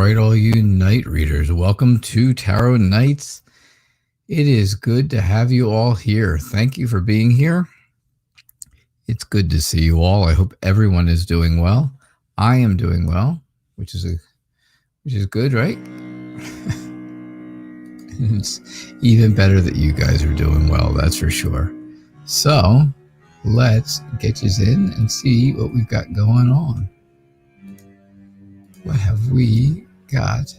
right, all you night readers, welcome to Tarot Nights. It is good to have you all here. Thank you for being here. It's good to see you all. I hope everyone is doing well. I am doing well, which is good, right? It's even better that you guys are doing well, that's for sure. So let's get you in and see what we've got going on. What have we got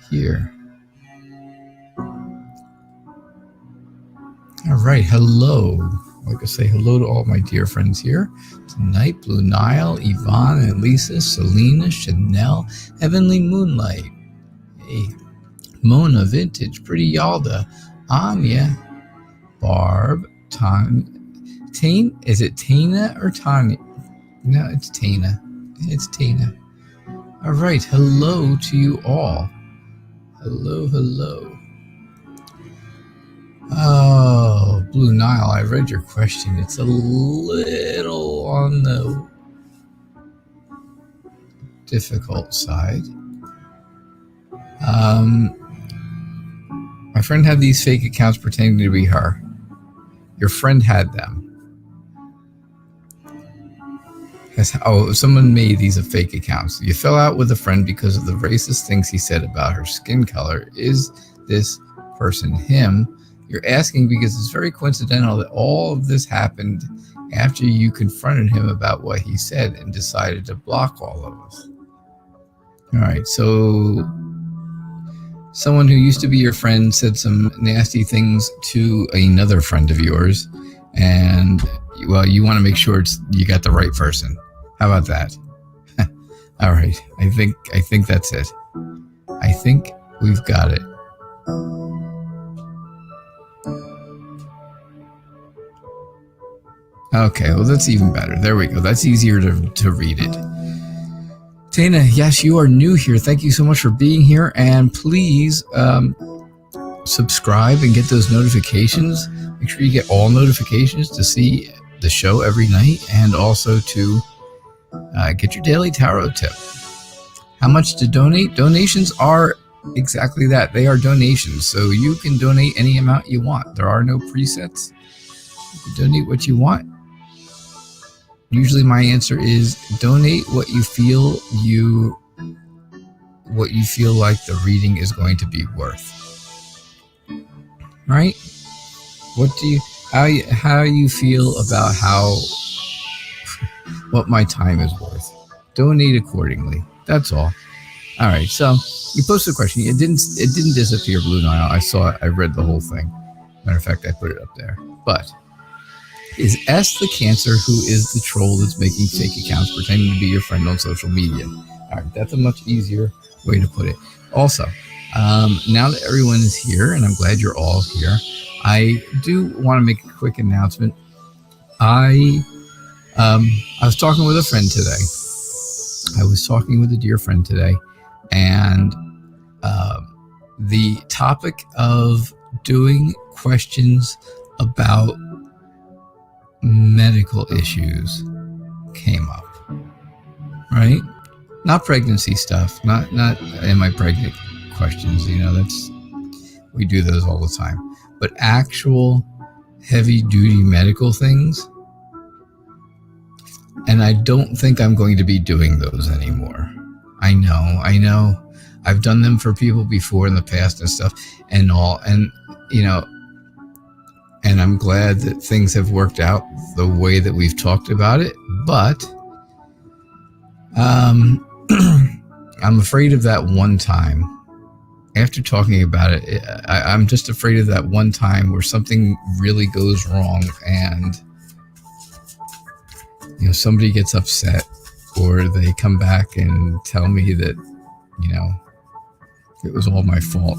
here? All right, hello. I'd like to say hello to all my dear friends here tonight. Blue Nile, Yvonne and Lisa, Selena, Chanel, Heavenly Moonlight, hey, Mona, Vintage, Pretty Yalda, Anya, Barb, is it Tina or Tanya? No, it's Tina. It's Tina. All right, hello to you all. Hello, hello. Oh, Blue Nile, I read your question. It's a little on the difficult side. My friend had these fake accounts pretending to be her. Your friend had them. Someone made these a fake accounts. You fell out with a friend because of the racist things he said about her skin color. Is this person him? You're asking because it's very coincidental that all of this happened after you confronted him about what he said and decided to block all of us. All right, so someone who used to be your friend said some nasty things to another friend of yours, and well, you want to make sure you got the right person. How about that? All right, I think that's it. I think we've got it. Okay, well, that's even better. There we go. That's easier to read it. Tana, yes, you are new here. Thank you so much for being here. And please subscribe and get those notifications. Make sure you get all notifications to see the show every night, and also to get your daily tarot tip. How much to donate? Donations are exactly that. They are donations. So you can donate any amount you want. There are no presets. You can donate what you want. Usually my answer is donate what you feel like the reading is going to be worth. Right? How you feel about what my time is worth. Donate accordingly. That's all. All right. So you posted a question. It didn't disappear, Blue Nile. I saw it. I read the whole thing. Matter of fact, I put it up there. But is S the Cancer who is the troll that's making fake accounts pretending to be your friend on social media? All right. That's a much easier way to put it. Also, now that everyone is here, and I'm glad you're all here, I do want to make a quick announcement. I was talking with a friend today. I was talking with a dear friend today, and the topic of doing questions about medical issues came up, right? Not pregnancy stuff, not am I pregnant questions, we do those all the time, but actual heavy duty medical things. And I don't think I'm going to be doing those anymore. I know. I've done them for people before in the past and stuff and all. And, and I'm glad that things have worked out the way that we've talked about it. But I'm afraid of that one time. After talking about it, I'm just afraid of that one time where something really goes wrong and somebody gets upset, or they come back and tell me that, it was all my fault.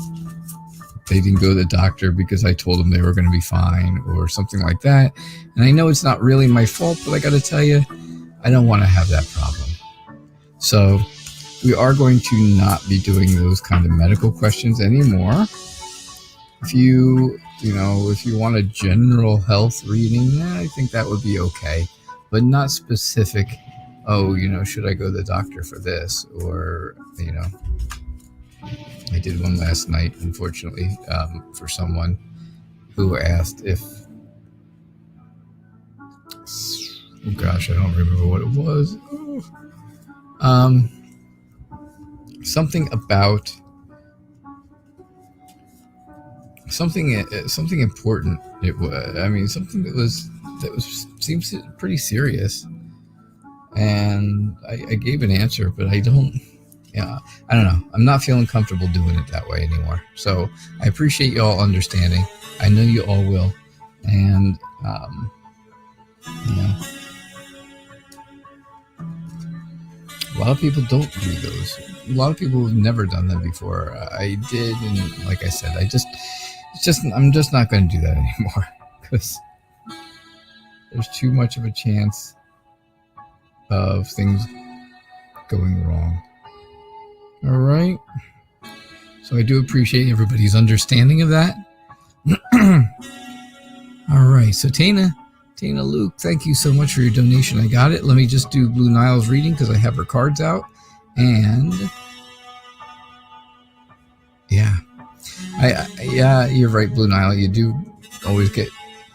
They didn't go to the doctor because I told them they were going to be fine, or something like that. And I know it's not really my fault, but I got to tell you, I don't want to have that problem. So we are going to not be doing those kind of medical questions anymore. If you want a general health reading, I think that would be okay. But not specific, should I go to the doctor for this? Or, I did one last night, unfortunately, for someone who asked if, oh gosh, I don't remember what it was. Something about something important. It was, I mean, something that was seems pretty serious, and I gave an answer, but I don't know. I'm not feeling comfortable doing it that way anymore. So I appreciate you all understanding. I know you all will, and a lot of people don't do those. A lot of people have never done them before. I did, and like I said, I'm just not going to do that anymore because there's too much of a chance of things going wrong. All right. So I do appreciate everybody's understanding of that. All right. So Tana Luke, thank you so much for your donation. I got it. Let me just do Blue Nile's reading because I have her cards out. And yeah, you're right, Blue Nile. You do always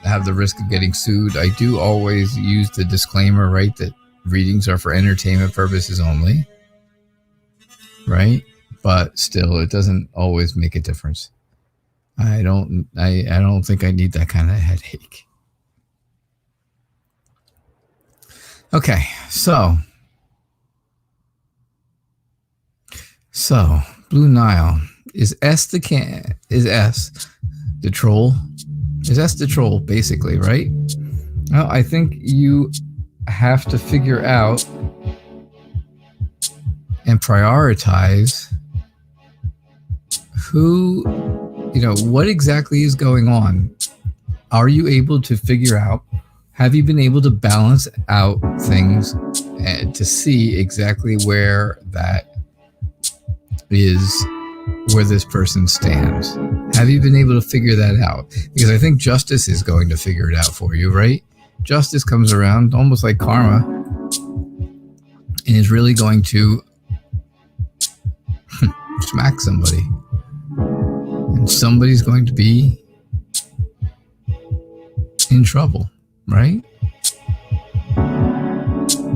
have the risk of getting sued. I do always use the disclaimer, right, that readings are for entertainment purposes only, right? But still, it doesn't always make a difference. I don't think I need that kind of headache. Okay, so Blue Nile, is S the troll? Is S the troll, basically, right? Well, I think you have to figure out and prioritize what exactly is going on. Are you able to figure out? Have you been able to balance out things and to see exactly where this person stands? Have you been able to figure that out? Because I think justice is going to figure it out for you, right? Justice comes around almost like karma and is really going to smack somebody. And somebody's going to be in trouble, right?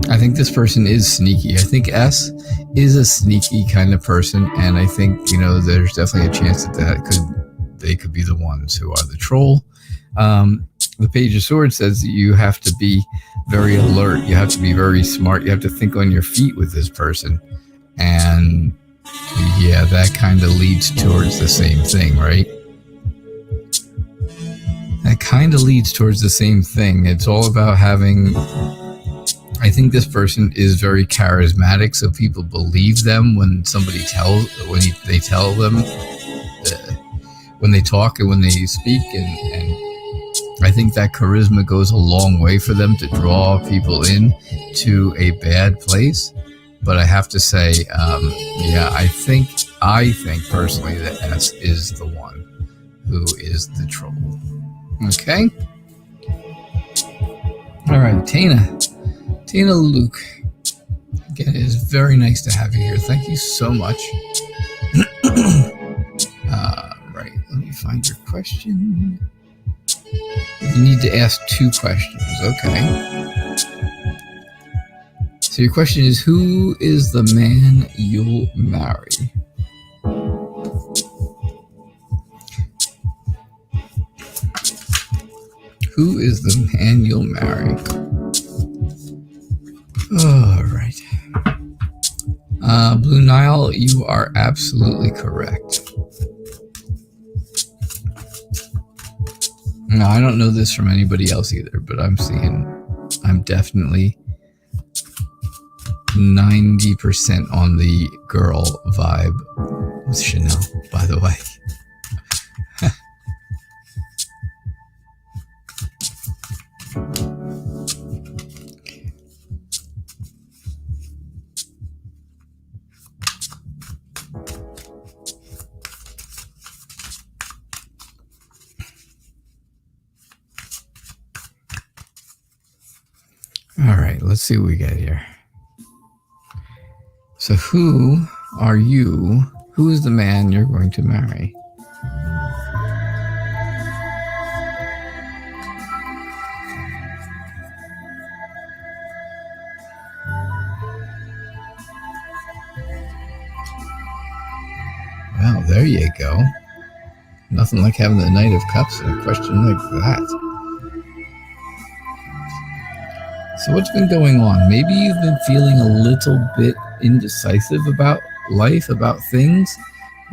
I think this person is sneaky. I think S is a sneaky kind of person, and I think there's definitely a chance that they could be the ones who are the troll. The Page of Swords says that you have to be very alert. You have to be very smart. You have to think on your feet with this person, and yeah, that kind of leads towards the same thing, right? That kind of leads towards the same thing. It's all about having. I think this person is very charismatic, so people believe them when they tell them, when they talk and when they speak, and I think that charisma goes a long way for them to draw people in to a bad place. But I have to say, I think personally that S is the one who is the troll. Okay. All right, Tana Luke. Again, it is very nice to have you here. Thank you so much. Right, let me find your question. You need to ask 2 questions. Okay. So your question is, who is the man you'll marry? Who is the man you'll marry? All right. Blue Nile, you are absolutely correct. No, I don't know this from anybody else either, but I'm definitely 90% on the girl vibe with Chanel, by the way. All right, let's see what we get here. So who are you Who is the man you're going to marry? Well, there you go. Nothing like having the Knight of Cups in a question like that. So what's been going on? Maybe you've been feeling a little bit indecisive about life, about things,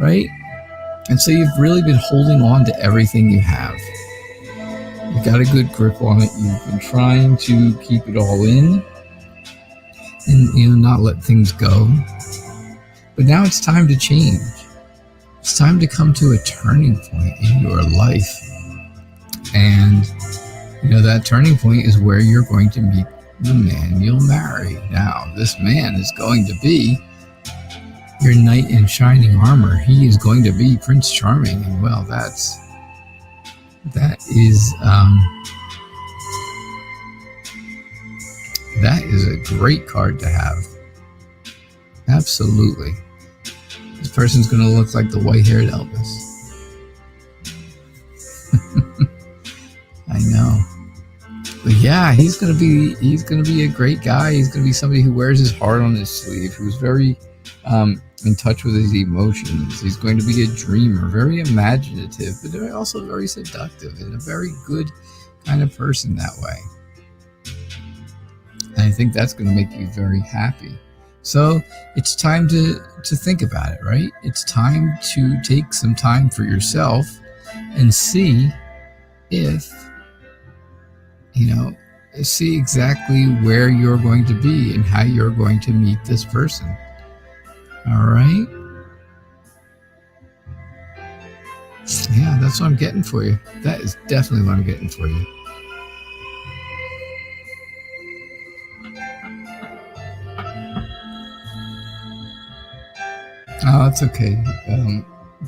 right? And so you've really been holding on to everything you have. You've got a good grip on it. You've been trying to keep it all in and not let things go. But now it's time to change. It's time to come to a turning point in your life. And that turning point is where you're going to meet the man you'll marry. Now, this man is going to be your knight in shining armor. He is going to be Prince Charming. And well, that is a great card to have. Absolutely. This person's going to look like the white-haired Elvis. I know. But yeah, he's gonna be a great guy. He's gonna be somebody who wears his heart on his sleeve, who's very in touch with his emotions. He's going to be a dreamer, very imaginative, but also very seductive and a very good kind of person that way. And I think that's going to make you very happy. So it's time to think about it, right? It's time to take some time for yourself and see if see exactly where you're going to be and how you're going to meet this person. All right? Yeah, that's what I'm getting for you. That is definitely what I'm getting for you. Oh, that's okay.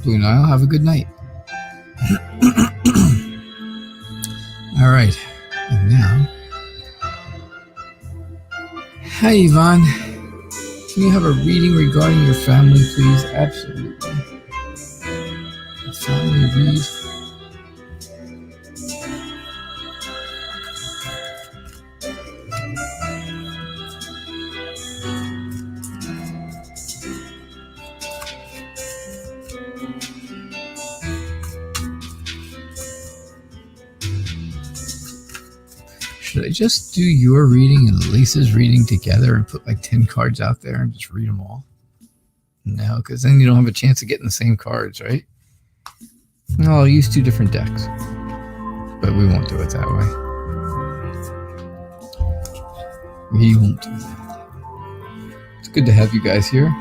Blue Nile, have a good night. All right. And now, hi Yvonne, can you have a reading regarding your family, please? Absolutely. A family read. Should I just do your reading and Lisa's reading together and put like 10 cards out there and just read them all? No, because then you don't have a chance of getting the same cards, right? No, I'll use 2 different decks. But we won't do it that way. We won't do that. It's good to have you guys here.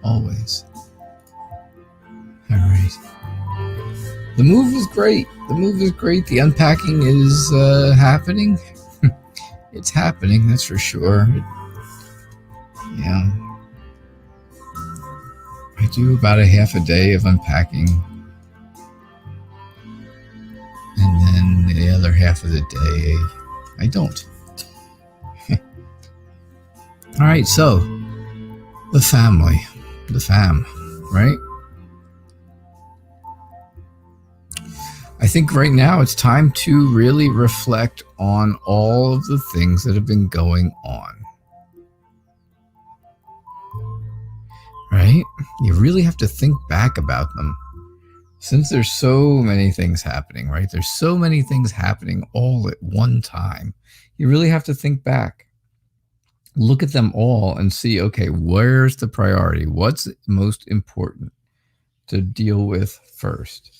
Always. All right. The move is great. The unpacking is happening. It's happening, that's for sure. Yeah. I do about a half a day of unpacking. And then the other half of the day, I don't. All right, so the family, the fam, right? I think right now it's time to really reflect on all of the things that have been going on. Right? You really have to think back about them. Since there's so many things happening, right? There's so many things happening all at one time. You really have to think back. Look at them all and see, okay, where's the priority? What's most important to deal with first?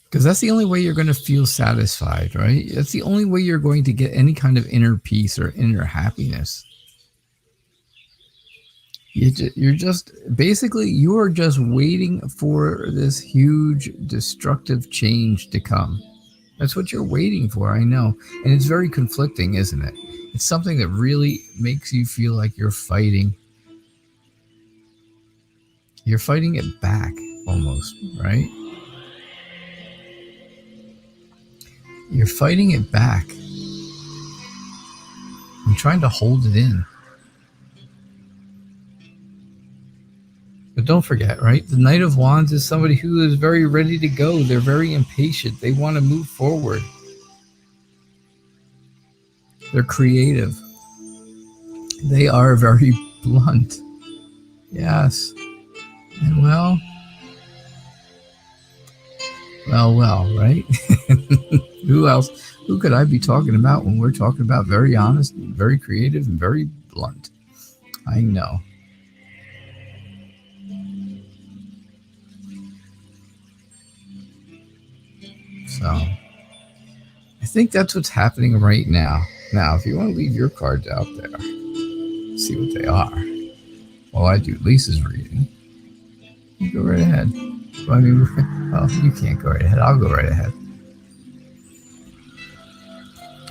Because that's the only way you're going to feel satisfied, right? That's the only way you're going to get any kind of inner peace or inner happiness. You're just waiting for this huge destructive change to come. That's what you're waiting for, I know. And it's very conflicting, isn't it? It's something that really makes you feel like you're fighting. You're fighting it back almost, right? You're fighting it back. I'm trying to hold it in. But don't forget, right? The Knight of Wands is somebody who is very ready to go. They're very impatient. They want to move forward. They're creative. They are very blunt. Yes. And well, right? Who else? Who could I be talking about when we're talking about very honest, and very creative, and very blunt? I know. So, I think that's what's happening right now. Now, if you want to leave your cards out there, see what they are. While I do Lisa's reading, you go right ahead. I mean, well, you can't go right ahead. I'll go right ahead.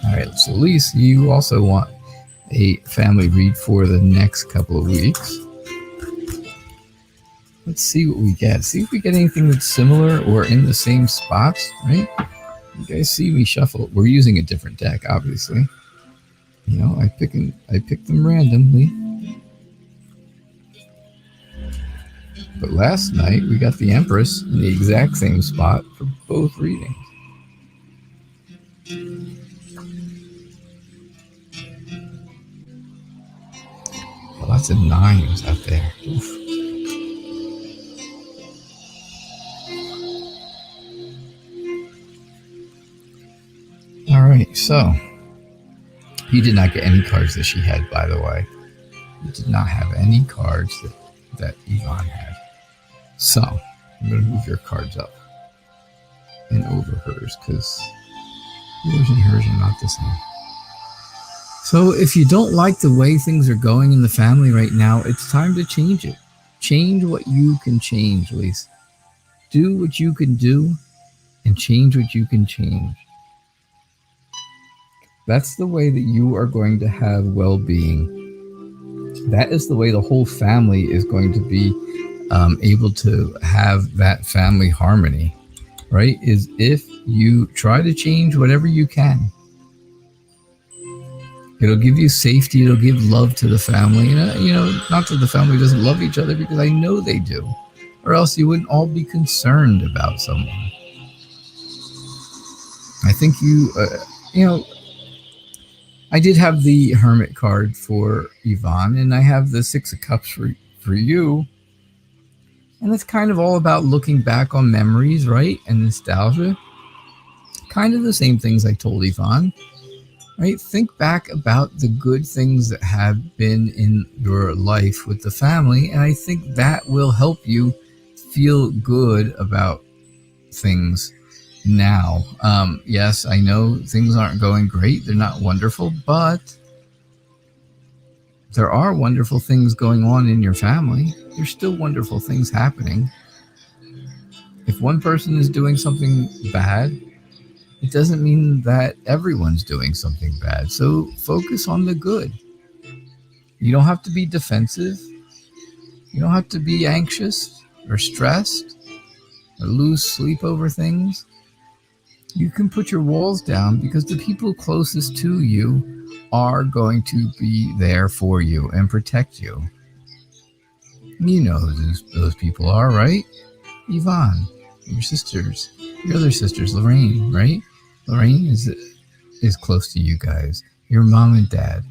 All right, so Lisa, you also want a family read for the next couple of weeks. Let's see what we get. See if we get anything that's similar or in the same spots, right? You guys see me shuffle. We're using a different deck, obviously. You know, I pick them randomly. But last night we got the Empress in the exact same spot for both readings. Lots of nines out there. Oof. All right, so he did not get any cards that she had, by the way. He did not have any cards that Yvonne had. So I'm going to move your cards up and over hers because yours and hers are not the same. So if you don't like the way things are going in the family right now, it's time to change it. Change what you can change, Lisa. Do what you can do and change what you can change. That's the way that you are going to have well-being. That is the way the whole family is going to be able to have that family harmony, right? Is if you try to change whatever you can. It'll give you safety. It'll give love to the family. You know, not that the family doesn't love each other, because I know they do. Or else you wouldn't all be concerned about someone. I think I did have the Hermit card for Yvonne, and I have the Six of Cups for you. And it's kind of all about looking back on memories, right? And nostalgia. Kind of the same things I told Yvonne. Right? Think back about the good things that have been in your life with the family, and I think that will help you feel good about things now. Yes, I know things aren't going great. They're not wonderful, but there are wonderful things going on in your family. There's still wonderful things happening. If one person is doing something bad, it doesn't mean that everyone's doing something bad. So focus on the good. You don't have to be defensive. You don't have to be anxious or stressed or lose sleep over things. You can put your walls down because the people closest to you are going to be there for you and protect you. You know who those people are, right? Yvonne, your sisters, your other sisters, Lorraine, right? Lorraine is close to you guys. Your mom and dad.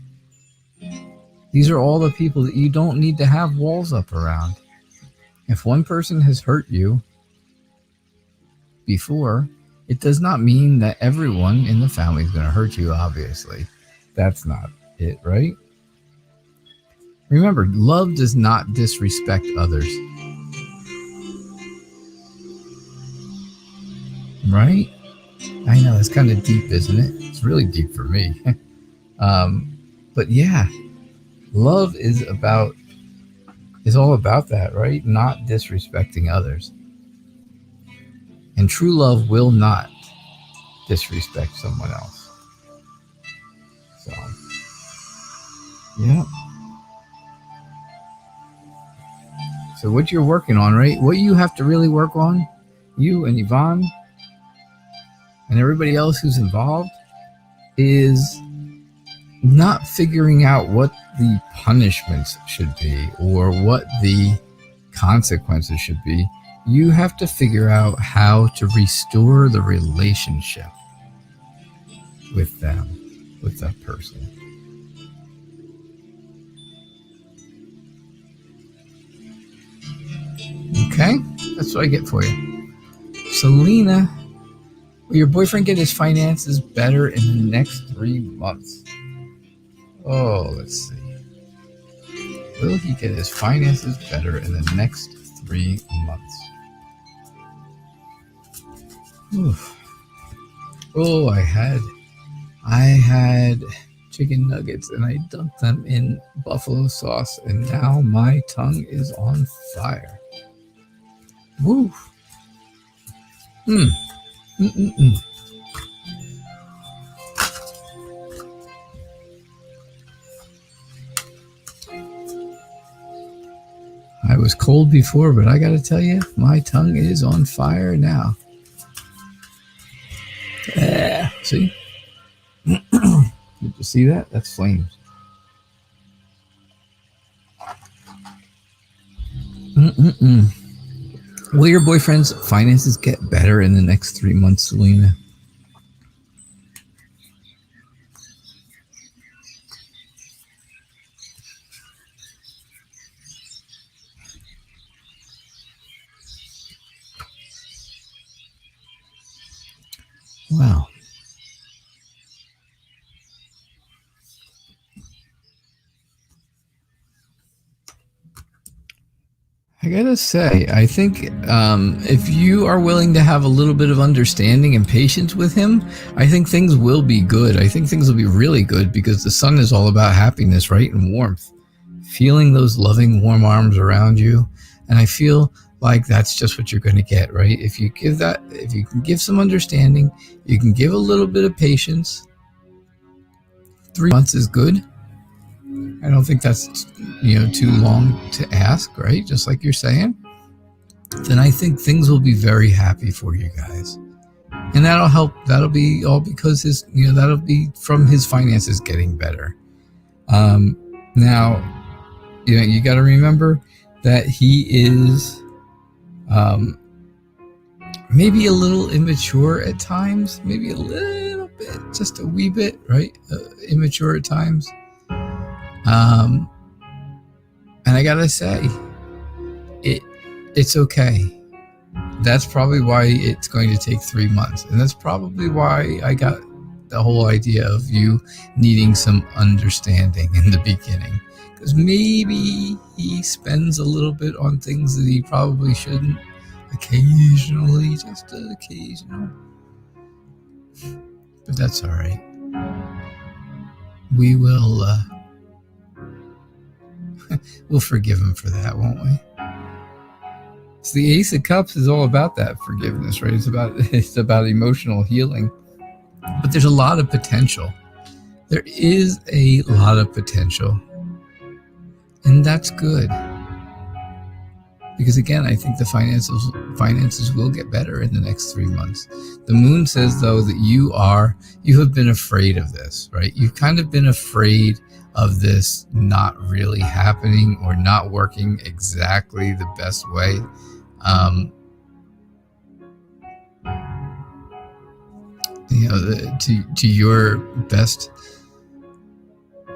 These are all the people that you don't need to have walls up around. If one person has hurt you before, it does not mean that everyone in the family is going to hurt you, obviously. That's not it, right? Remember, love does not disrespect others. Right? I know, it's kind of deep, isn't it? It's really deep for me. But yeah, love is all about that, right? Not disrespecting others. And true love will not disrespect someone else. So, yeah. So what you're working on, right? What you have to really work on, you and Yvonne, and everybody else who's involved, is not figuring out what the punishments should be or what the consequences should be, you have to figure out how to restore the relationship with them, with that person. Okay, that's what I get for you. Selena, will your boyfriend get his finances better in the next 3 months? Oh, let's see. Will he get his finances better in the next 3 months? Oof. Oh, I had chicken nuggets and I dunked them in buffalo sauce, and now my tongue is on fire. Woo. I was cold before, but I got to tell you, my tongue is on fire now. See? Did you see that? That's flames. Will your boyfriend's finances get better in the next 3 months, Selena? Wow. I gotta say, I think if you are willing to have a little bit of understanding and patience with him, I think things will be good. I think things will be really good, because the sun is all about happiness, right? And warmth. Feeling those loving, warm arms around you. And I feel like that's just what you're going to get, right? If you can give some understanding, you can give a little bit of patience. 3 months is good. I don't think that's too long to ask, right? Just like you're saying. Then I think things will be very happy for you guys, and that'll help. That'll be all because that'll be from his finances getting better. Now, you got to remember that he is maybe a little immature at times, maybe a little bit, just a wee bit, right? Immature at times. And I gotta say, it's okay. That's probably why it's going to take 3 months. And that's probably why I got the whole idea of you needing some understanding in the beginning. Because maybe he spends a little bit on things that he probably shouldn't. Occasionally, just occasional. But that's all right. We will... we'll forgive him for that, won't we? So the Ace of Cups is all about that forgiveness, right? It's about emotional healing. But there's a lot of potential. There is a lot of potential. And that's good. Because again, I think the finances will get better in the next 3 months. The moon says, though, that you have been afraid of this, right? You've kind of been afraid of this not really happening or not working exactly the best way. To your best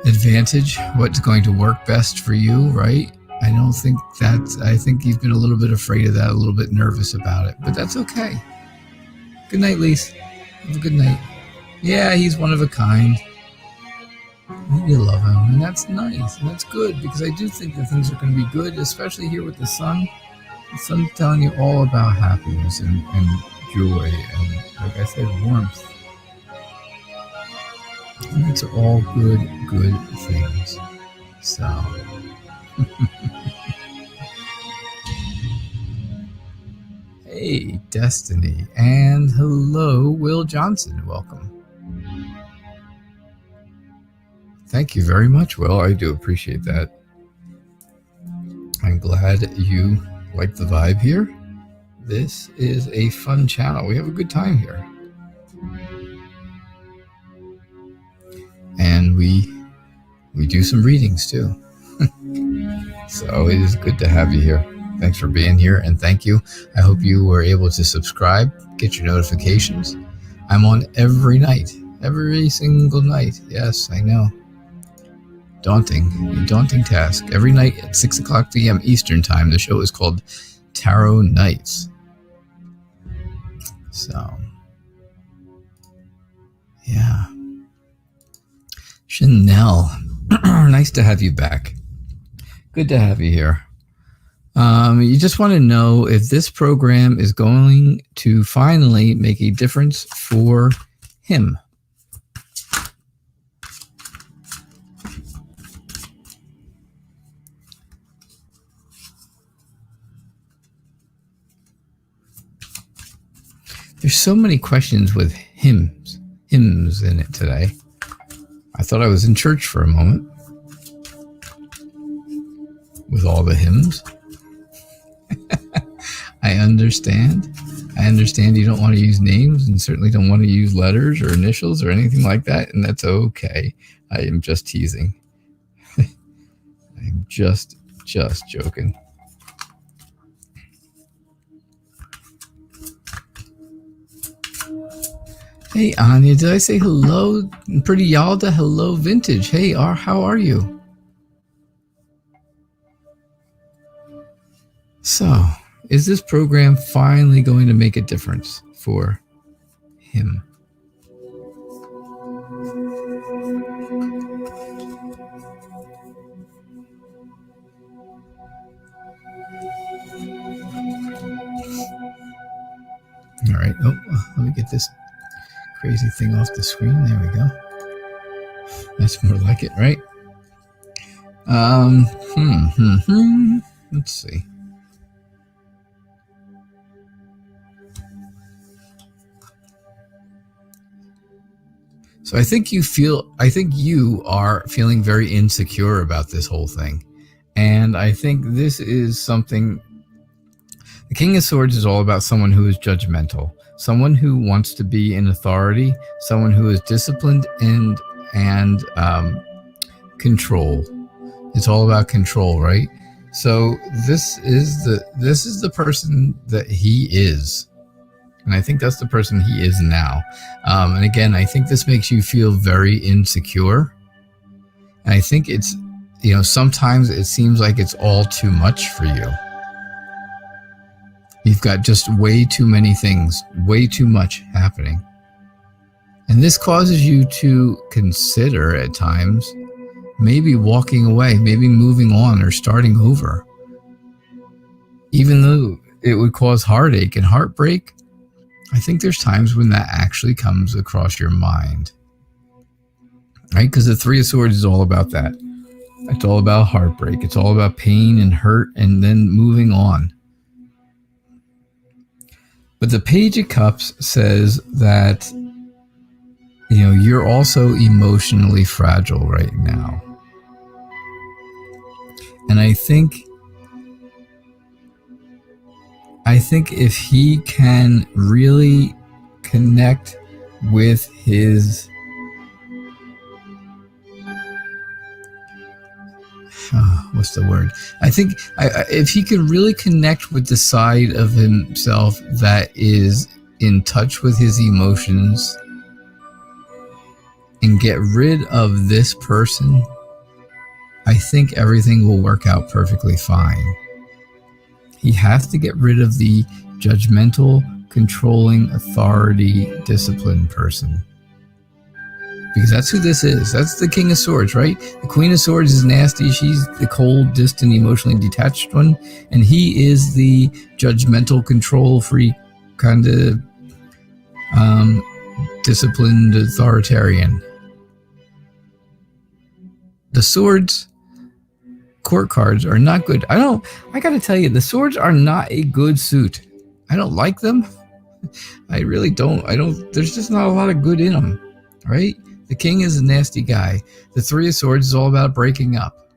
advantage, what's going to work best for you, right? I think you've been a little bit afraid of that, a little bit nervous about it, but that's okay. Good night, Lise. Have a good night. Yeah, he's one of a kind. You love him, and that's nice, and that's good, because I do think that things are going to be good, especially here with the sun. The sun's telling you all about happiness and joy, and like I said, warmth. And it's all good things. So... Hey, Destiny, and hello, Will Johnson. Welcome. Thank you very much, Will. I do appreciate that. I'm glad you like the vibe here. This is a fun channel. We have a good time here. And we do some readings too. So it is good to have you here. Thanks for being here, and thank you. I hope you were able to subscribe, get your notifications. I'm on every night, every single night. Yes, I know. A daunting task. Every night at 6 o'clock p.m. Eastern Time. The show is called Tarot Nights. So, yeah. Chanel, nice to have you back. Good to have you here. You just want to know if this program is going to finally make a difference for him. There's so many questions with hymns in it today. I thought I was in church for a moment with all the hymns. I understand. You don't want to use names and certainly don't want to use letters or initials or anything like that, and that's okay. I am just teasing. I'm just joking. Hey, Anya, did I say hello? Pretty Yalda, hello, Vintage. Hey, how are you? So, is this program finally going to make a difference for him? All right. Oh, let me get this crazy thing off the screen. There we go. That's more like it, right? Let's see. So I think you are feeling very insecure about this whole thing. And I think this is something. The King of Swords is all about someone who is judgmental, someone who wants to be in authority, someone who is disciplined and control. It's all about control, right? So this is the person that he is. And I think that's the person he is now. And again, I think this makes you feel very insecure. And I think it's, sometimes it seems like it's all too much for you. You've got just way too many things, way too much happening. And this causes you to consider at times maybe walking away, maybe moving on or starting over. Even though it would cause heartache and heartbreak, I think there's times when that actually comes across your mind. Right? Because the Three of Swords is all about that. It's all about heartbreak. It's all about pain and hurt and then moving on. But the Page of Cups says that, you're also emotionally fragile right now. And I think if he can really connect with his what's the word? I think if he could really connect with the side of himself that is in touch with his emotions and get rid of this person, I think everything will work out perfectly fine. He has to get rid of the judgmental, controlling, authority, disciplined person. Because that's who this is. That's the King of Swords, right? The Queen of Swords is nasty. She's the cold, distant, emotionally detached one. And he is the judgmental, control freak, kind of disciplined authoritarian. The Swords court cards are not good. I gotta tell you, the Swords are not a good suit. I don't like them. I really don't. There's just not a lot of good in them, right? The King is a nasty guy. The Three of Swords is all about breaking up.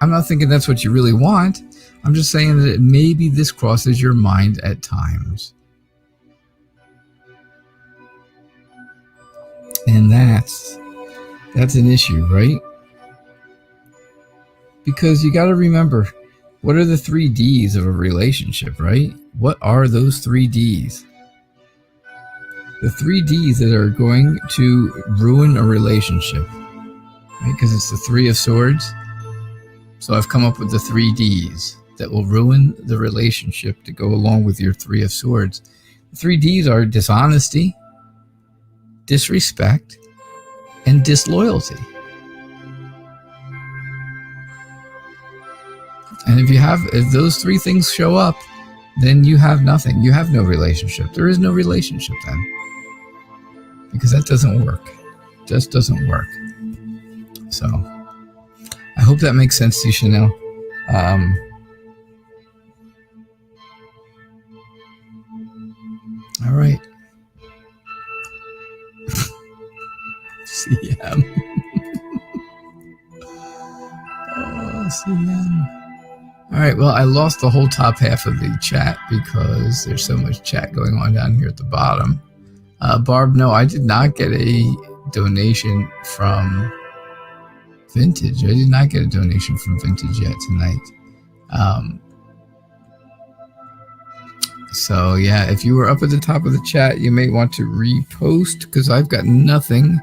I'm not thinking that's what you really want. I'm just saying that maybe this crosses your mind at times. And that's an issue, right? Because you got to remember, What are the 3 Ds of a relationship, right? What are those 3 Ds? The 3 Ds that are going to ruin a relationship, right? Because it's the 3 of Swords. So I've come up with the 3 Ds that will ruin the relationship to go along with your 3 of Swords. The 3 Ds are dishonesty, disrespect, and disloyalty. And if those 3 things show up, then you have nothing. You have no relationship. There is no relationship then. Because that doesn't work. It just doesn't work. So I hope that makes sense to you, Chanel. All right. CM. Oh, CM. All right. Well, I lost the whole top half of the chat because there's so much chat going on down here at the bottom. Barb, no, I did not get a donation from Vintage. I did not get a donation from Vintage yet tonight. So yeah, if you were up at the top of the chat, you may want to repost because I've got nothing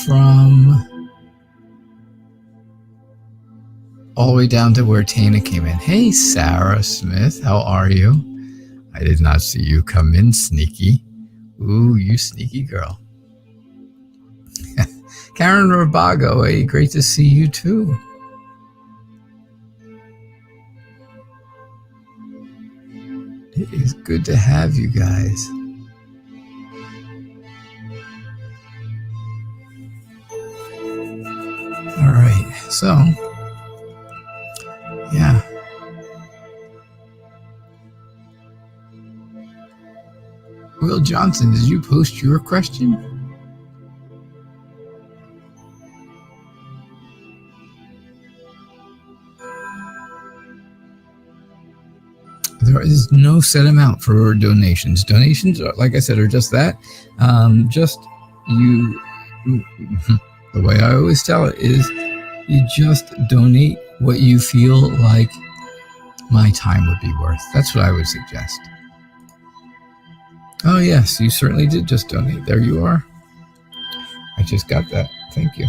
from all the way down to where Tana came in. Hey, Sarah Smith, how are you? I did not see you come in, sneaky. Ooh, you sneaky girl. Karen Rabago, hey, great to see you too. It is good to have you guys. All right, so, yeah. Will Johnson, did you post your question? There is no set amount for donations. Donations, are, like I said, are just that. Just you. The way I always tell it is, you just donate what you feel like my time would be worth. That's what I would suggest. Oh yes, you certainly did just donate. There you are. I just got that. Thank you.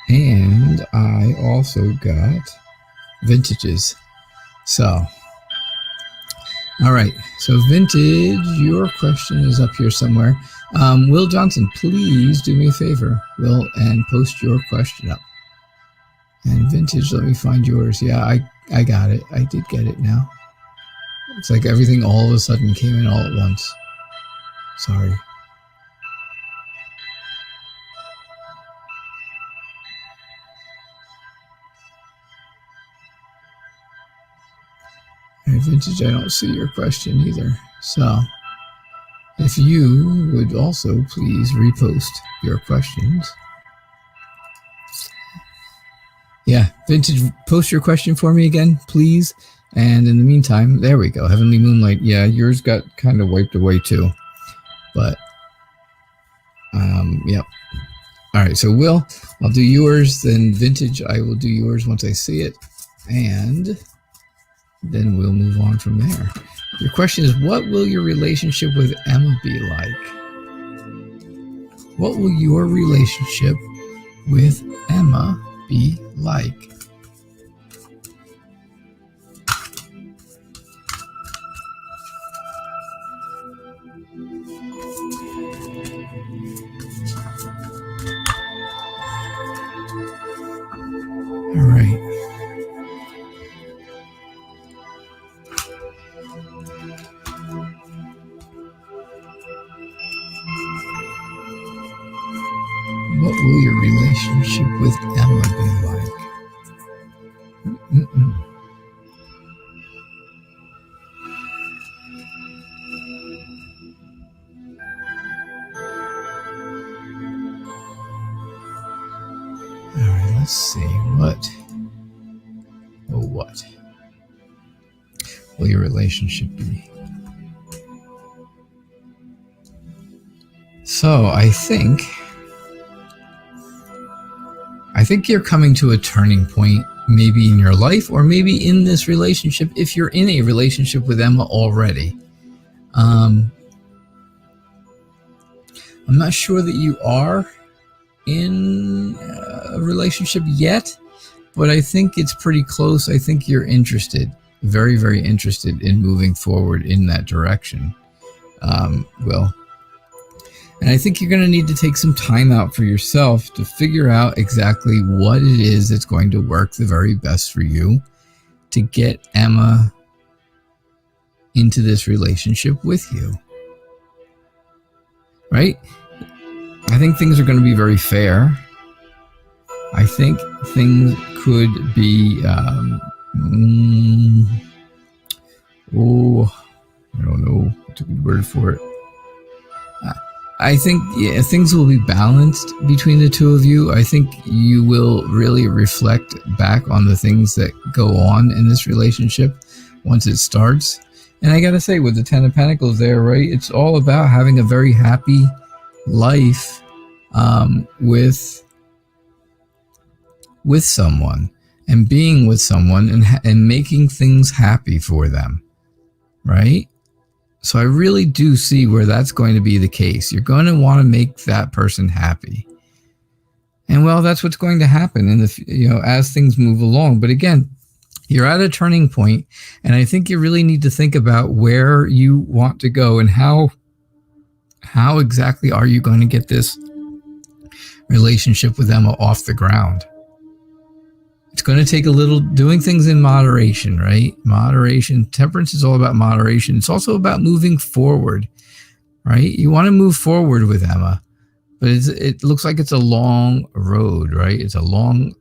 And I also got Vintages. So, all right. So Vintage, your question is up here somewhere. Will Johnson, please do me a favor, Will, and post your question up. And Vintage, let me find yours. Yeah, I got it. I did get it now. It's like everything all of a sudden came in all at once. Sorry. And Vintage, I don't see your question either. So, if you would also please repost your questions. Yeah, Vintage, post your question for me again, please. And in the meantime, there we go. Heavenly Moonlight. Yeah, yours got kind of wiped away too. But, yep. All right, so Will, I'll do yours. Then Vintage, I will do yours once I see it. And then we'll move on from there. Your question is, what will your relationship with Emma be like? What will your relationship with Emma be like? All right. What will your relationship with Emma be like? All right, let's see. What will your relationship be? So I think you're coming to a turning point, maybe in your life or maybe in this relationship, if you're in a relationship with Emma already. I'm not sure that you are in a relationship yet, but I think it's pretty close. I think you're interested, very, very interested in moving forward in that direction, Will. And I think you're going to need to take some time out for yourself to figure out exactly what it is that's going to work the very best for you to get Emma into this relationship with you. Right? I think things are going to be very fair. I think things could be, I don't know what's a good word for it. I think things will be balanced between the two of you. I think you will really reflect back on the things that go on in this relationship once it starts. And I got to say, with the Ten of Pentacles there, right, it's all about having a very happy life with someone and being with someone and making things happy for them, right? So I really do see where that's going to be the case. You're going to want to make that person happy. And well, that's what's going to happen in as things move along. But again, you're at a turning point, and I think you really need to think about where you want to go and how exactly are you going to get this relationship with Emma off the ground. It's going to take a little doing things in moderation, right? Moderation. Temperance is all about moderation. It's also about moving forward, right? You want to move forward with Emma, but it looks like it's a long road, right? It's a long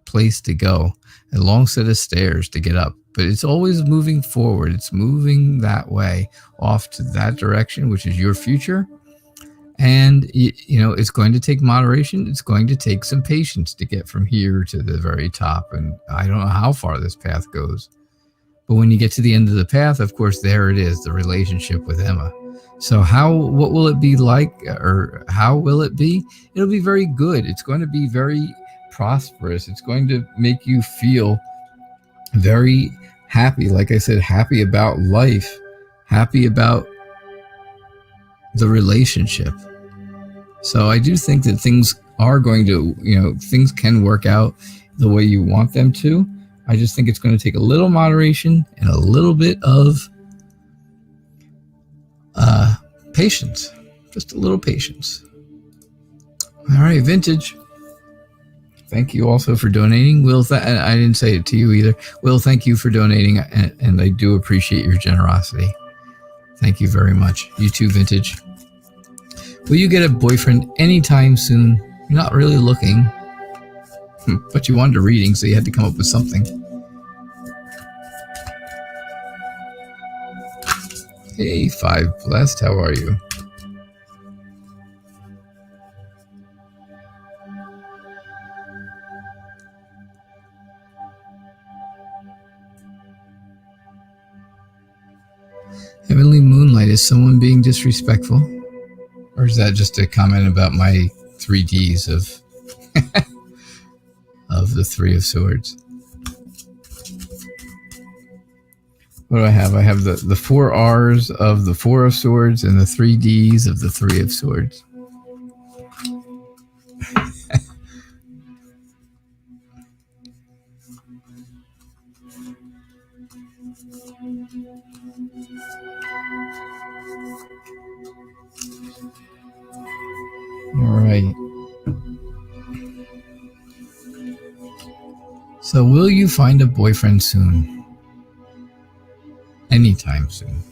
place to go, a long set of stairs to get up, but it's always moving forward. It's moving that way off to that direction, which is your future. And, it's going to take moderation. It's going to take some patience to get from here to the very top. And I don't know how far this path goes. But when you get to the end of the path, of course, there it is, the relationship with Emma. So what will it be like, or how will it be? It'll be very good. It's going to be very prosperous. It's going to make you feel very happy. Like I said, happy about life, happy about the relationship. So I do think that things are going to, things can work out the way you want them to. I just think it's going to take a little moderation and a little bit of patience. Just a little patience. All right, Vintage. Thank you also for donating. Will, I didn't say it to you either. Will, thank you for donating, and I do appreciate your generosity. Thank you very much. You too, Vintage. Will you get a boyfriend anytime soon? You're not really looking, but you wanted a reading, so you had to come up with something. Hey, 5 Blessed, how are you? Heavenly Moonlight, is someone being disrespectful? Or is that just a comment about my 3Ds of of the 3 of Swords? What do I have? I have the 4 R's of the 4 of Swords and the 3 Ds of the 3 of Swords. All right. So will you find a boyfriend soon? Anytime soon?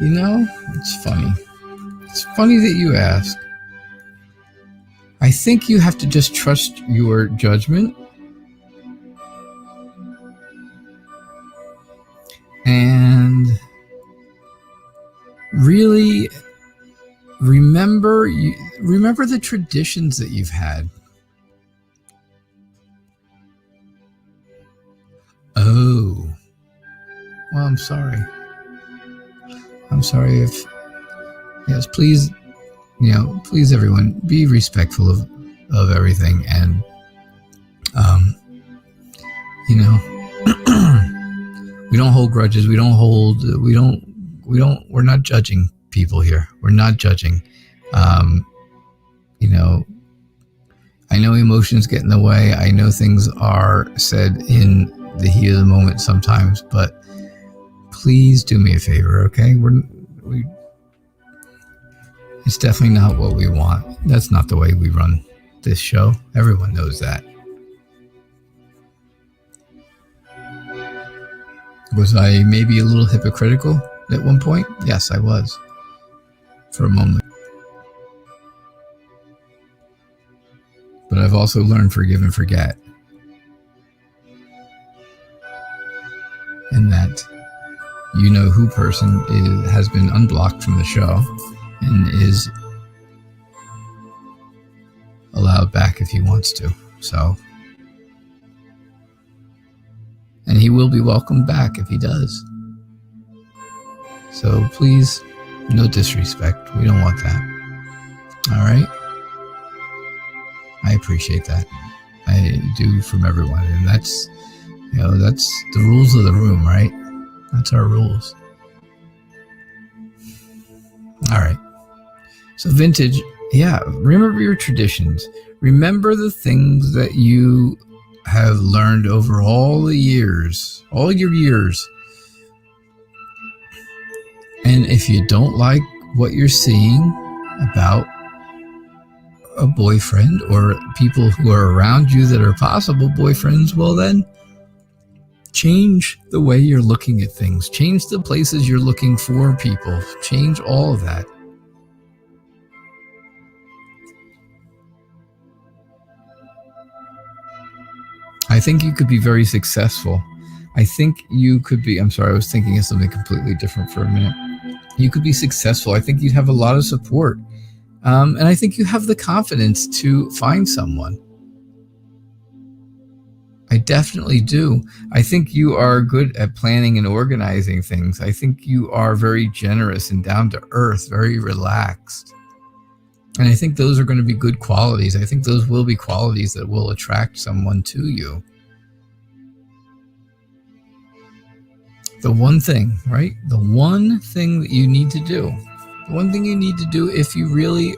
It's funny. It's funny that you ask. I think you have to just trust your judgment and really remember the traditions that you've had. Oh, well, I'm sorry. I'm sorry if Yes, please, please everyone, be respectful of everything. And, we don't hold grudges. We're not judging people here. We're not judging. I know emotions get in the way. I know things are said in the heat of the moment sometimes, but please do me a favor, okay? It's definitely not what we want. That's not the way we run this show. Everyone knows that. Was I maybe a little hypocritical at one point? Yes, I was. For a moment. But I've also learned forgive and forget. And that who person has been unblocked from the show and is allowed back if he wants to. So, and he will be welcomed back if he does. So please, no disrespect. We don't want that. All right? I appreciate that. I do from everyone. And that's the rules of the room, right? That's our rules. All right. So vintage, remember your traditions. Remember the things that you have learned over all your years. And if you don't like what you're seeing about a boyfriend or people who are around you that are possible boyfriends, well then, change the way you're looking at things. Change the places you're looking for people. Change all of that. I think you could be very successful. I think you could be, I'm sorry, I was thinking of something completely different for a minute. You could be successful. I think you'd have a lot of support. And I think you have the confidence to find someone. I definitely do. I think you are good at planning and organizing things. I think you are very generous and down to earth, very relaxed. And I think those are going to be good qualities. I think those will be qualities that will attract someone to you. The one thing, right? The one thing that you need to do. The one thing you need to do if you really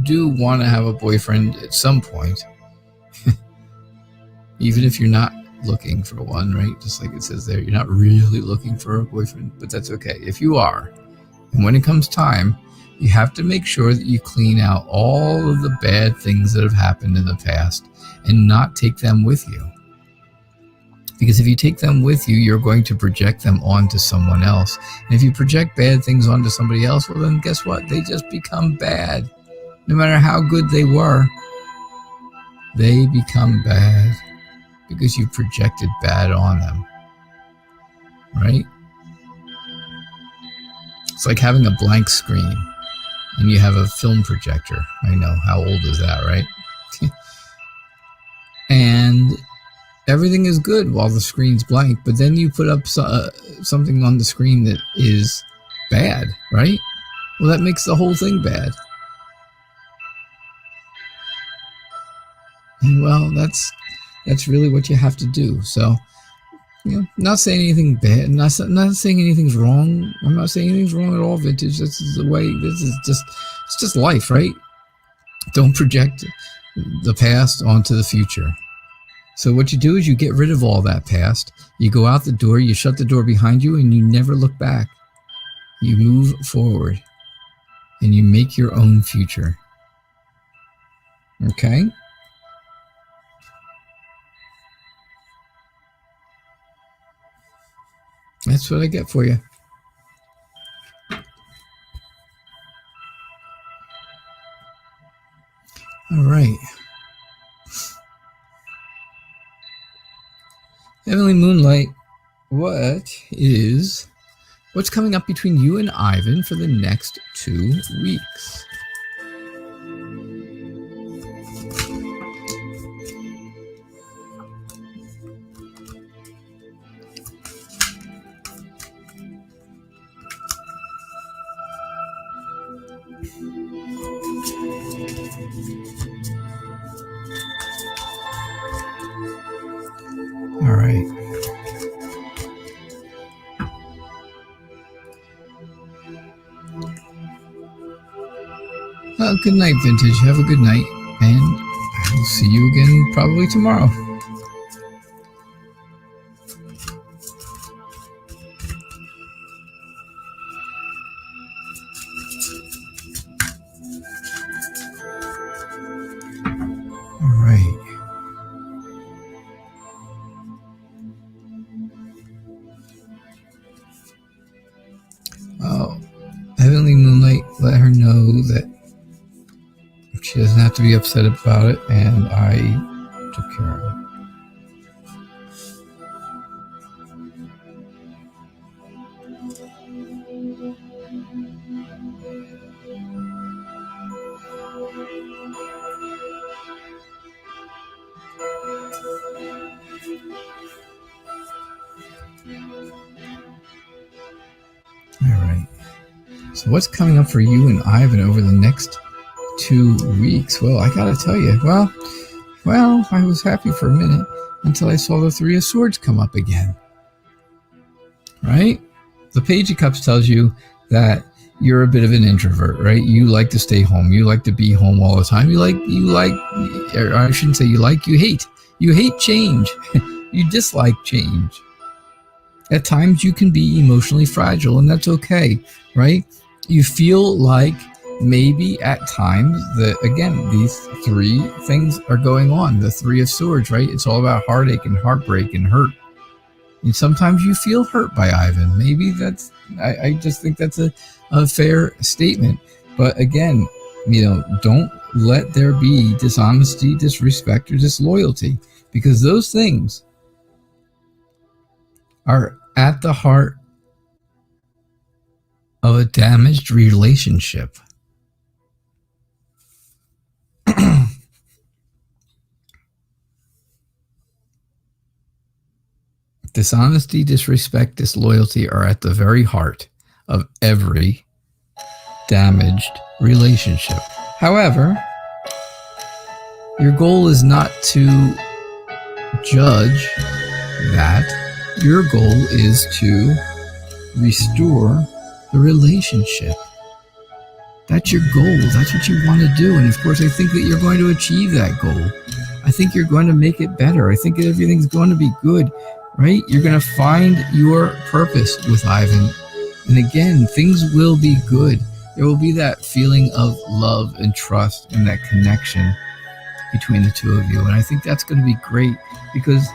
do want to have a boyfriend at some point, even if you're not looking for one, right? Just like it says there, you're not really looking for a boyfriend, but that's okay. If you are, and when it comes time, you have to make sure that you clean out all of the bad things that have happened in the past and not take them with you. Because if you take them with you, you're going to project them onto someone else. And if you project bad things onto somebody else, well then guess what? They just become bad. No matter how good they were, they become bad because you projected bad on them. Right? It's like having a blank screen and you have a film projector. I know, how old is that, right? And everything is good while the screen's blank, but then you put up something on the screen that is bad, right? Well, that makes the whole thing bad. And well, that's really what you have to do. So, not saying anything bad, not saying anything's wrong. I'm not saying anything's wrong at all, vintage. This is the way. It's just life, right? Don't project the past onto the future. So what you do is you get rid of all that past. You go out the door, you shut the door behind you, and you never look back. You move forward, and you make your own future. Okay? That's what I get for you. All right. Heavenly Moonlight, what's coming up between you and Ivan for the next 2 weeks? All right. Well, good night, Vintage. Have a good night, and I will see you again probably tomorrow. All right. Well, Heavenly Moonlight let her know that she doesn't have to be upset about it, and I took care of it. All right. So what's coming up for you and Ivan over the next 2 weeks? Well, I gotta tell you, well, I was happy for a minute until I saw the Three of Swords come up again. Right? The Page of Cups tells you that you're a bit of an introvert, right? You like to stay home. You like to be home all the time. You hate. You hate change. You dislike change. At times you can be emotionally fragile, and that's okay, right? You feel like maybe at times that, again, these three things are going on. The Three of Swords, right? It's all about heartache and heartbreak and hurt. And sometimes you feel hurt by Ivan. Maybe that's, I just think that's a fair statement. But again, don't let there be dishonesty, disrespect, or disloyalty, because those things are at the heart of a damaged relationship. Dishonesty, disrespect, disloyalty are at the very heart of every damaged relationship. However, your goal is not to judge that. Your goal is to restore the relationship. That's your goal. That's what you want to do. And of course, I think that you're going to achieve that goal. I think you're going to make it better. I think everything's going to be good, right? You're going to find your purpose with Ivan. And again, things will be good. There will be that feeling of love and trust and that connection between the two of you. And I think that's going to be great, because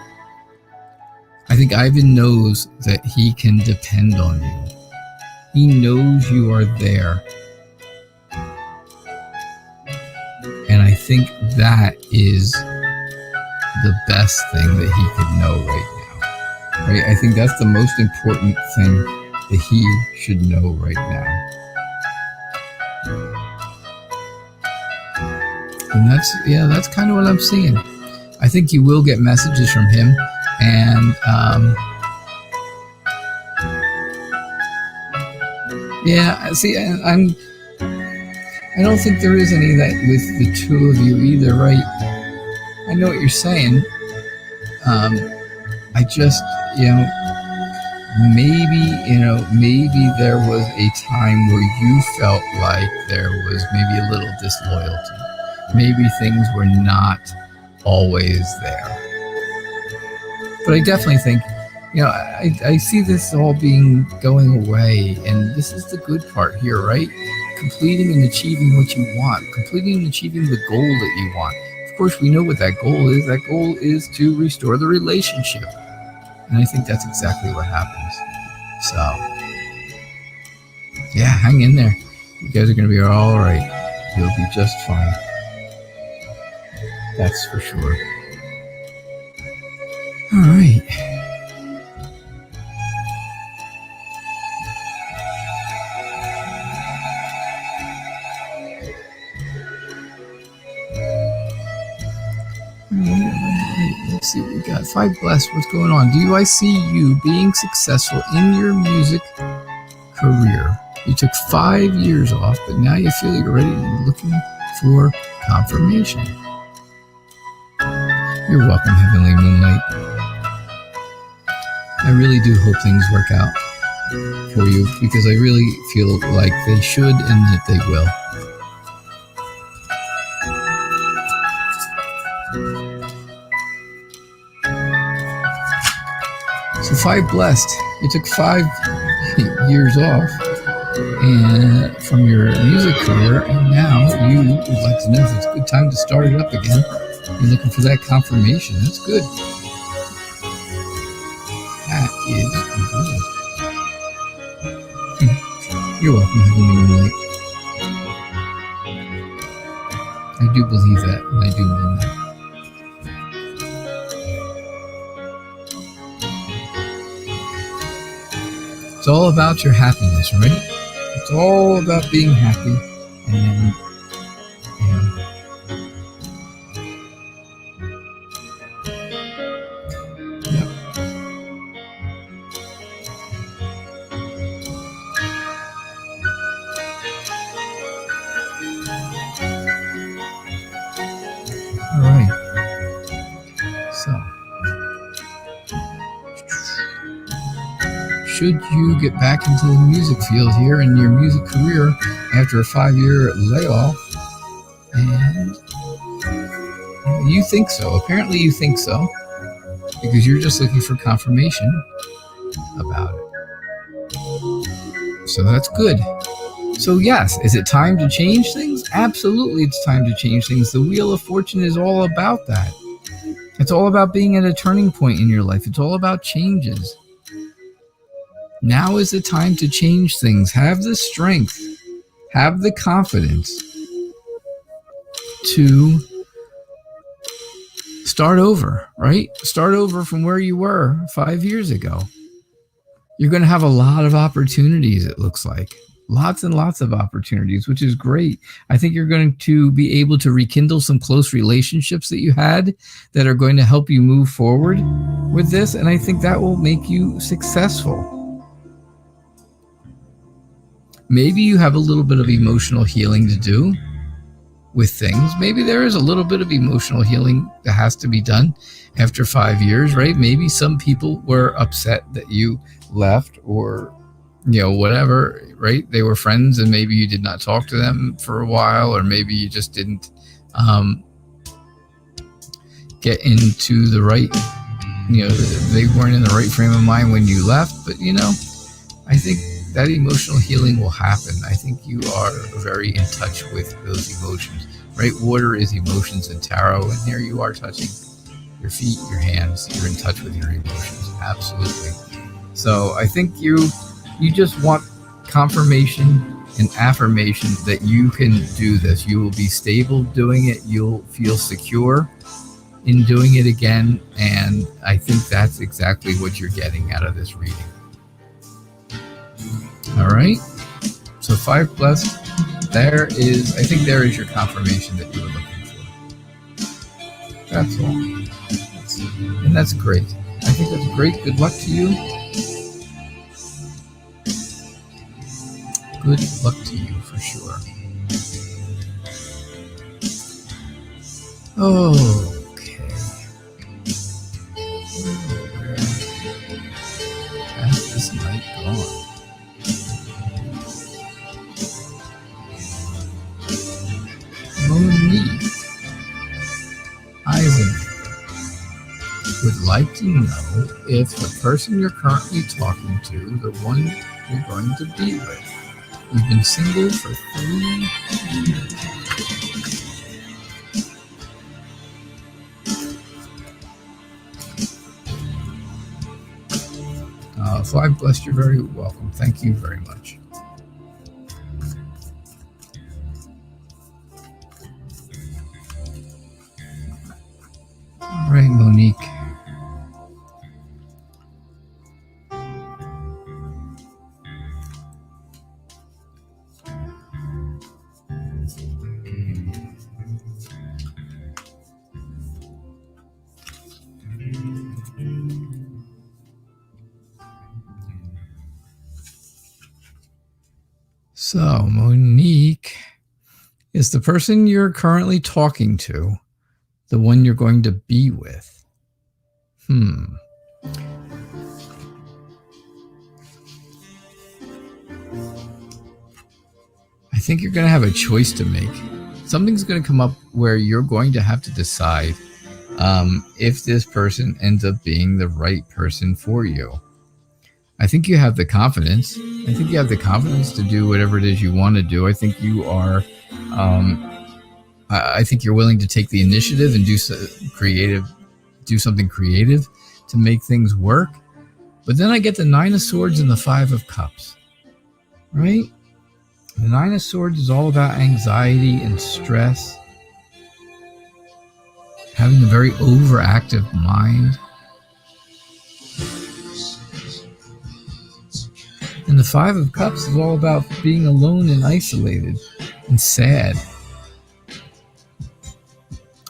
I think Ivan knows that he can depend on you. He knows you are there. And I think that is the best thing that he could know right now. Right? I think that's the most important thing that he should know right now. And that's kind of what I'm seeing. I think you will get messages from him, and I don't think there is any of that with the two of you either, right? I know what you're saying. I just, maybe there was a time where you felt like there was maybe a little disloyalty. Maybe things were not always there. But I definitely think, I see this all going away, and this is the good part here, right? Completing and achieving what you want, completing and achieving the goal that you want. Of course, we know what that goal is. That goal is to restore the relationship. And I think that's exactly what happens. So, yeah, hang in there. You guys are going to be all right. You'll be just fine. That's for sure. All right. Let's see what we got. 5 blessed. What's going on? I see you being successful in your music career. You took 5 years off, but now you feel you're ready and looking for confirmation. You're welcome, Heavenly Moonlight. I really do hope things work out for you, because I really feel like they should and that they will. So 5 blessed. You took 5 years off and from your music career, and now you would like to know if it's a good time to start it up again. You're looking for that confirmation. That's good. That is good. You're welcome, Heavenly Moonlight. I do believe that, and I do mean that. It's all about your happiness, right? It's all about being happy, and yep. All right. So, should you get back into the music field here in your music career after a 5-year layoff, and you think so. Apparently you think so, because you're just looking for confirmation about it. So that's good. So yes, is it time to change things? Absolutely, it's time to change things. The Wheel of Fortune is all about that. It's all about being at a turning point in your life. It's all about changes. Now is the time to change things. Have the strength, have the confidence to start over, right? Start over from where you were 5 years ago. You're going to have a lot of opportunities, it looks like. Lots and lots of opportunities, which is great. I think you're going to be able to rekindle some close relationships that you had that are going to help you move forward with this. And I think that will make you successful. Maybe you have a little bit of emotional healing to do with things. Maybe there is a little bit of emotional healing that has to be done after 5 years, right? Maybe some people were upset that you left, or whatever, right? They were friends and maybe you did not talk to them for a while, or maybe you just didn't get into the right, they weren't in the right frame of mind when you left. But I think that emotional healing will happen. I think you are very in touch with those emotions, right? Water is emotions in tarot, and here you are touching your feet, your hands. You're in touch with your emotions. Absolutely. So I think you just want confirmation and affirmation that you can do this. You will be stable doing it. You'll feel secure in doing it again. And I think that's exactly what you're getting out of this reading. All right. So 5 blessed. I think there is your confirmation that you were looking for. That's all. And that's great. I think that's great. Good luck to you. Good luck to you for sure. Okay. Where has this night gone? Monique Eisenberg would like to know if the person you're currently talking to, the one you're going to be with, you've been single for 3 years. 5 blessed, you're very welcome. Thank you very much. All right, Monique. So, Monique, Is the person you're currently talking to the one you're going to be with? I think you're going to have a choice to make. Something's going to come up where you're going to have to decide if this person ends up being the right person for you. I think you have the confidence. I think you have the confidence to do whatever it is you want to do. I think you are. I think you're willing to take the initiative and do something creative to make things work. But then I get the 9 of Swords and the 5 of Cups, right? The 9 of Swords is all about anxiety and stress, having a very overactive mind. And the 5 of Cups is all about being alone and isolated and sad.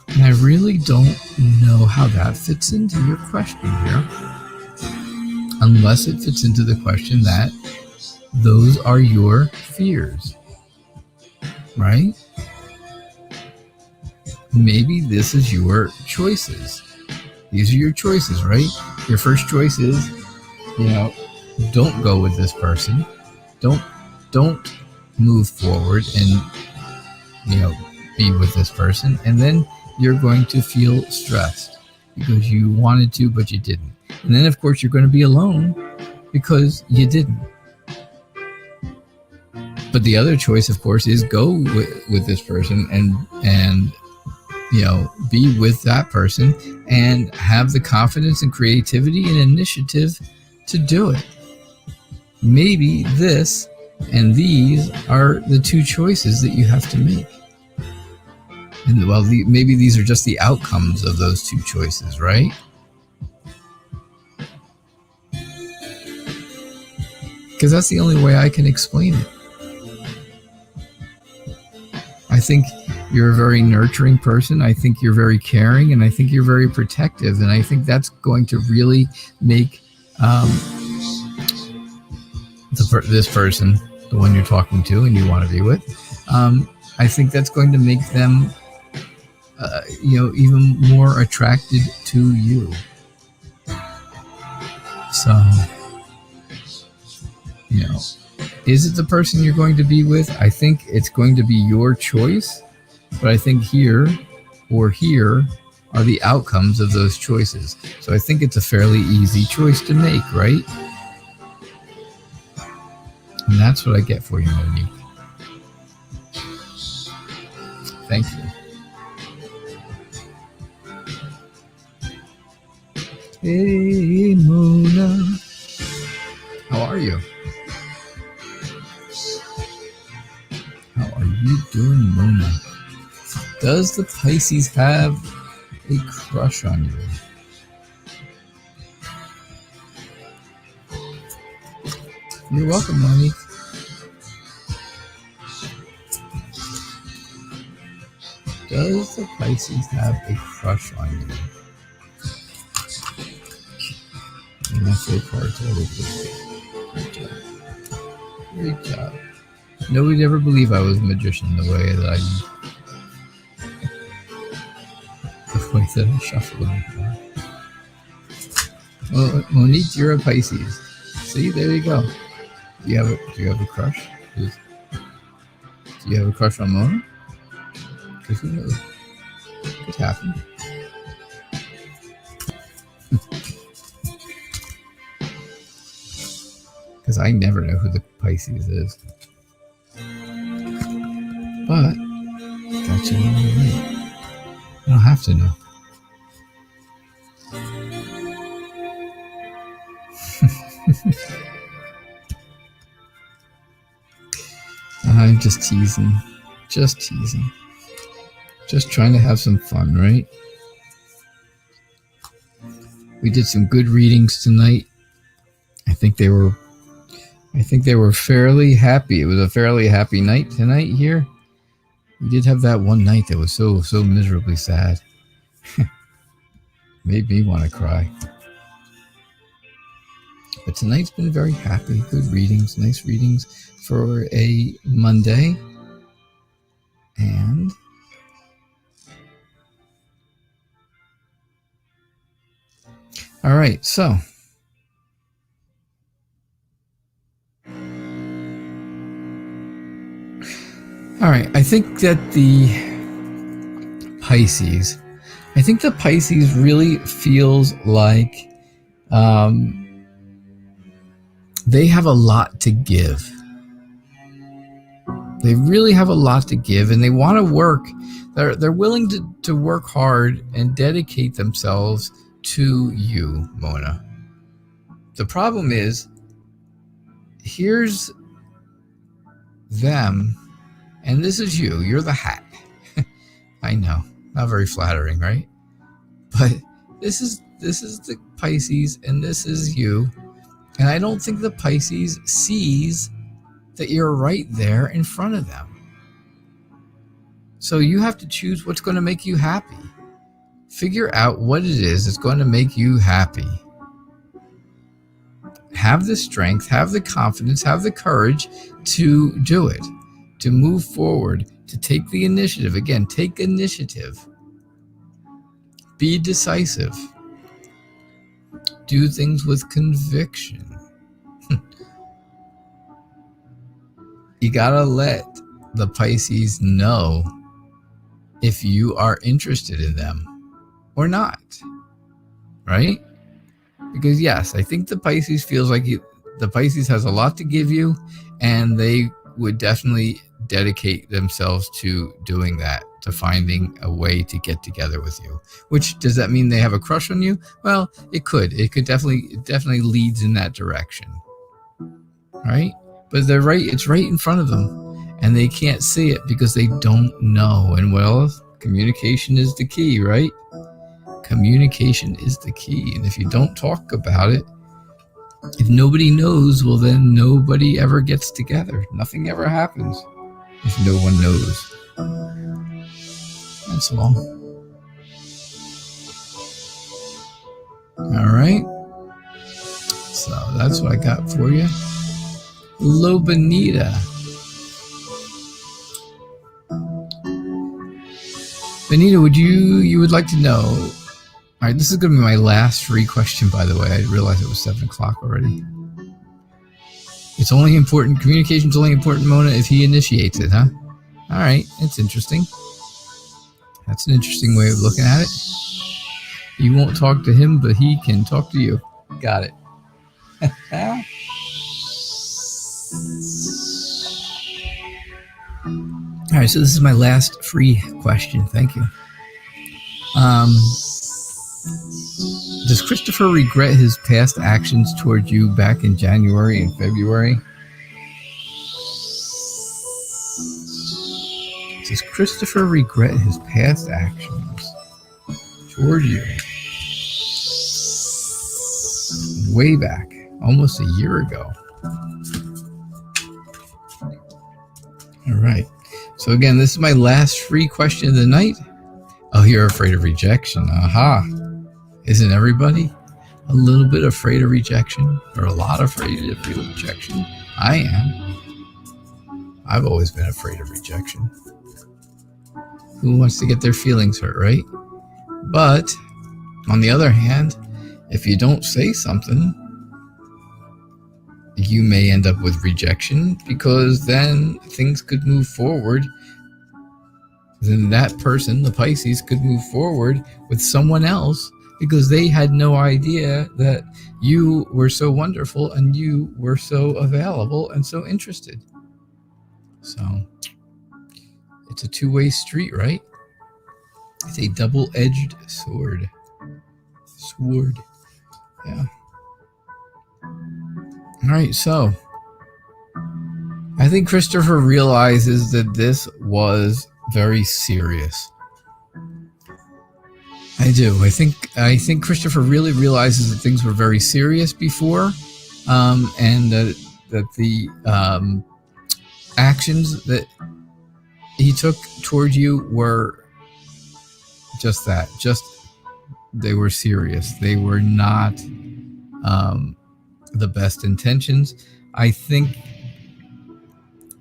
And I really don't know how that fits into your question here, unless it fits into the question that those are your fears, right? Maybe this is your choices. These are your choices, right? Your first choice is, don't go with this person. Don't move forward and, be with this person. And then you're going to feel stressed because you wanted to, but you didn't. And then, of course, you're going to be alone because you didn't. But the other choice, of course, is go with this person and be with that person and have the confidence and creativity and initiative to do it. Maybe this and these are the two choices that you have to make. And maybe these are just the outcomes of those two choices, right? Because that's the only way I can explain it. I think you're a very nurturing person. I think you're very caring, and I think you're very protective. And I think that's going to really make this person, the one you're talking to and you want to be with, I think that's going to make them, even more attracted to you. So, is it the person you're going to be with? I think it's going to be your choice, but I think here are the outcomes of those choices. So I think it's a fairly easy choice to make, right? And that's what I get for you, Monique. Thank you. Hey, Mona. How are you? How are you doing, Mona? Does the Pisces have a crush on you? You're welcome, Monique. Does the Pisces have a crush on you? And that's what cards all over the place. Great job. Great job. Nobody'd ever believe I was a magician the way that I shuffle them. Well, Monique, you're a Pisces. See, there you go. Do you have a crush? Do you have a crush on Mona? Because who knows? It could happen. Because I never know who the Pisces is. But that's all right. I don't have to know. I'm just teasing. Just teasing. Just trying to have some fun, right? We did some good readings tonight. I think they were fairly happy. It was a fairly happy night tonight here. We did have that one night that was so miserably sad. Made me want to cry. But tonight's been very happy. Good readings, nice readings for a Monday. And All right, so all right, I think that the Pisces really feels like they have a lot to give. They really have a lot to give, and they want to work. They're willing to work hard and dedicate themselves to you, Mona. The problem is, here's them, and this is you. You're the hat. I know, not very flattering, right? But this is the Pisces, and this is you. And I don't think the Pisces sees that you're right there in front of them. So you have to choose what's going to make you happy. Figure out what it is that's going to make you happy. Have the strength, have the confidence, have the courage to do it, to move forward, to take the initiative. Again, take initiative. Be decisive. Do things with conviction. You gotta let the Pisces know if you are interested in them or not, right? Because yes, I think the Pisces feels like the Pisces has a lot to give you, and they would definitely dedicate themselves to doing that, to finding a way to get together with you. Which, does that mean they have a crush on you? Well, it could. It definitely leads in that direction, right? But they're right. It's right in front of them, and they can't see it because they don't know. And well, communication is the key, right? Communication is the key. And if you don't talk about it, if nobody knows, well, then nobody ever gets together. Nothing ever happens if no one knows. That's all. All right. So that's what I got for you. Lobanita. Benita, you would like to know? All right, this is going to be my last free question, by the way. I realized it was 7 o'clock already. It's only important, communication's only important, Mona, if he initiates it, huh? All right, it's interesting. That's an interesting way of looking at it. You won't talk to him, but he can talk to you. Got it. All right, so this is my last free question. Thank you. Does Christopher regret his past actions toward you back in January and February? Does Christopher regret his past actions toward you way back, almost a year ago? All right. So again, this is my last free question of the night. Oh, you're afraid of rejection. Aha. Isn't everybody a little bit afraid of rejection? Or a lot afraid of rejection? I am. I've always been afraid of rejection. Who wants to get their feelings hurt, right? But on the other hand, if you don't say something, you may end up with rejection, because then things could move forward. Then that person, the Pisces, could move forward with someone else because they had no idea that you were so wonderful and you were so available and so interested. So it's a two-way street, right? It's a double-edged sword. Yeah. All right, so I think Christopher realizes that this was very serious. I do. I think Christopher really realizes that things were very serious before, and that the actions that he took toward you were just that. Just they were serious. They were not the best intentions. I think,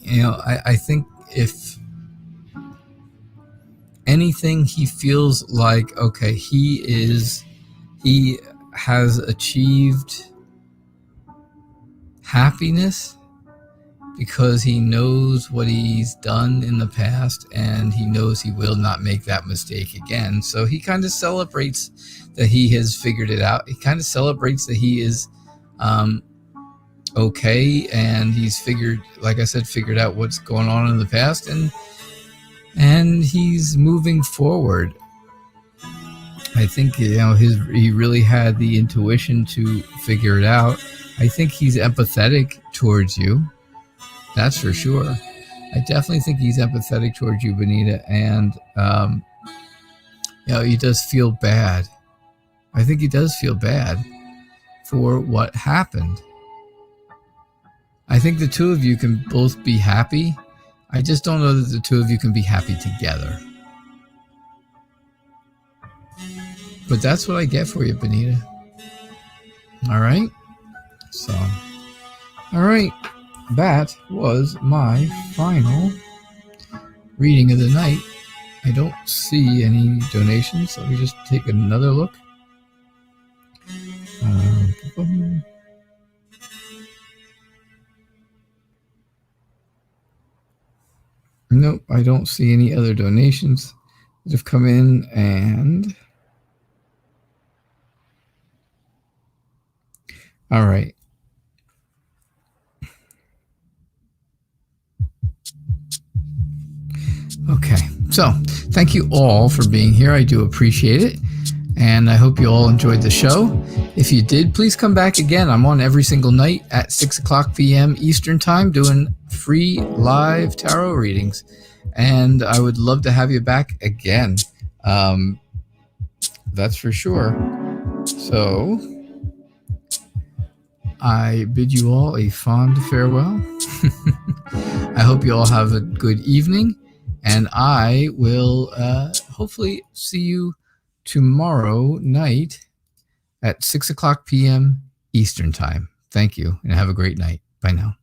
I think if anything, he feels like, okay, he has achieved happiness because he knows what he's done in the past and he knows he will not make that mistake again. So he kind of celebrates that he has figured it out. He kind of celebrates that he is okay, and he's figured out what's going on in the past, and he's moving forward. I think he really had the intuition to figure it out. I think he's empathetic towards you. That's for sure. I definitely think he's empathetic towards you, Benita, and he does feel bad. I think he does feel bad for what happened. I think the two of you can both be happy. I just don't know that the two of you can be happy together. But that's what I get for you, Benita. All right? So, all right. That was my final reading of the night. I don't see any donations. Let me just take another look. Nope, I don't see any other donations that have come in, and all right. Okay, so thank you all for being here. I do appreciate it, and I hope you all enjoyed the show. If you did, please come back again. I'm on every single night at 6 o'clock p.m. Eastern Time doing free live tarot readings, and I would love to have you back again. That's for sure. So I bid you all a fond farewell. I hope you all have a good evening, and I will hopefully see you tomorrow night at 6 o'clock p.m. Eastern Time. Thank you, and have a great night. Bye now.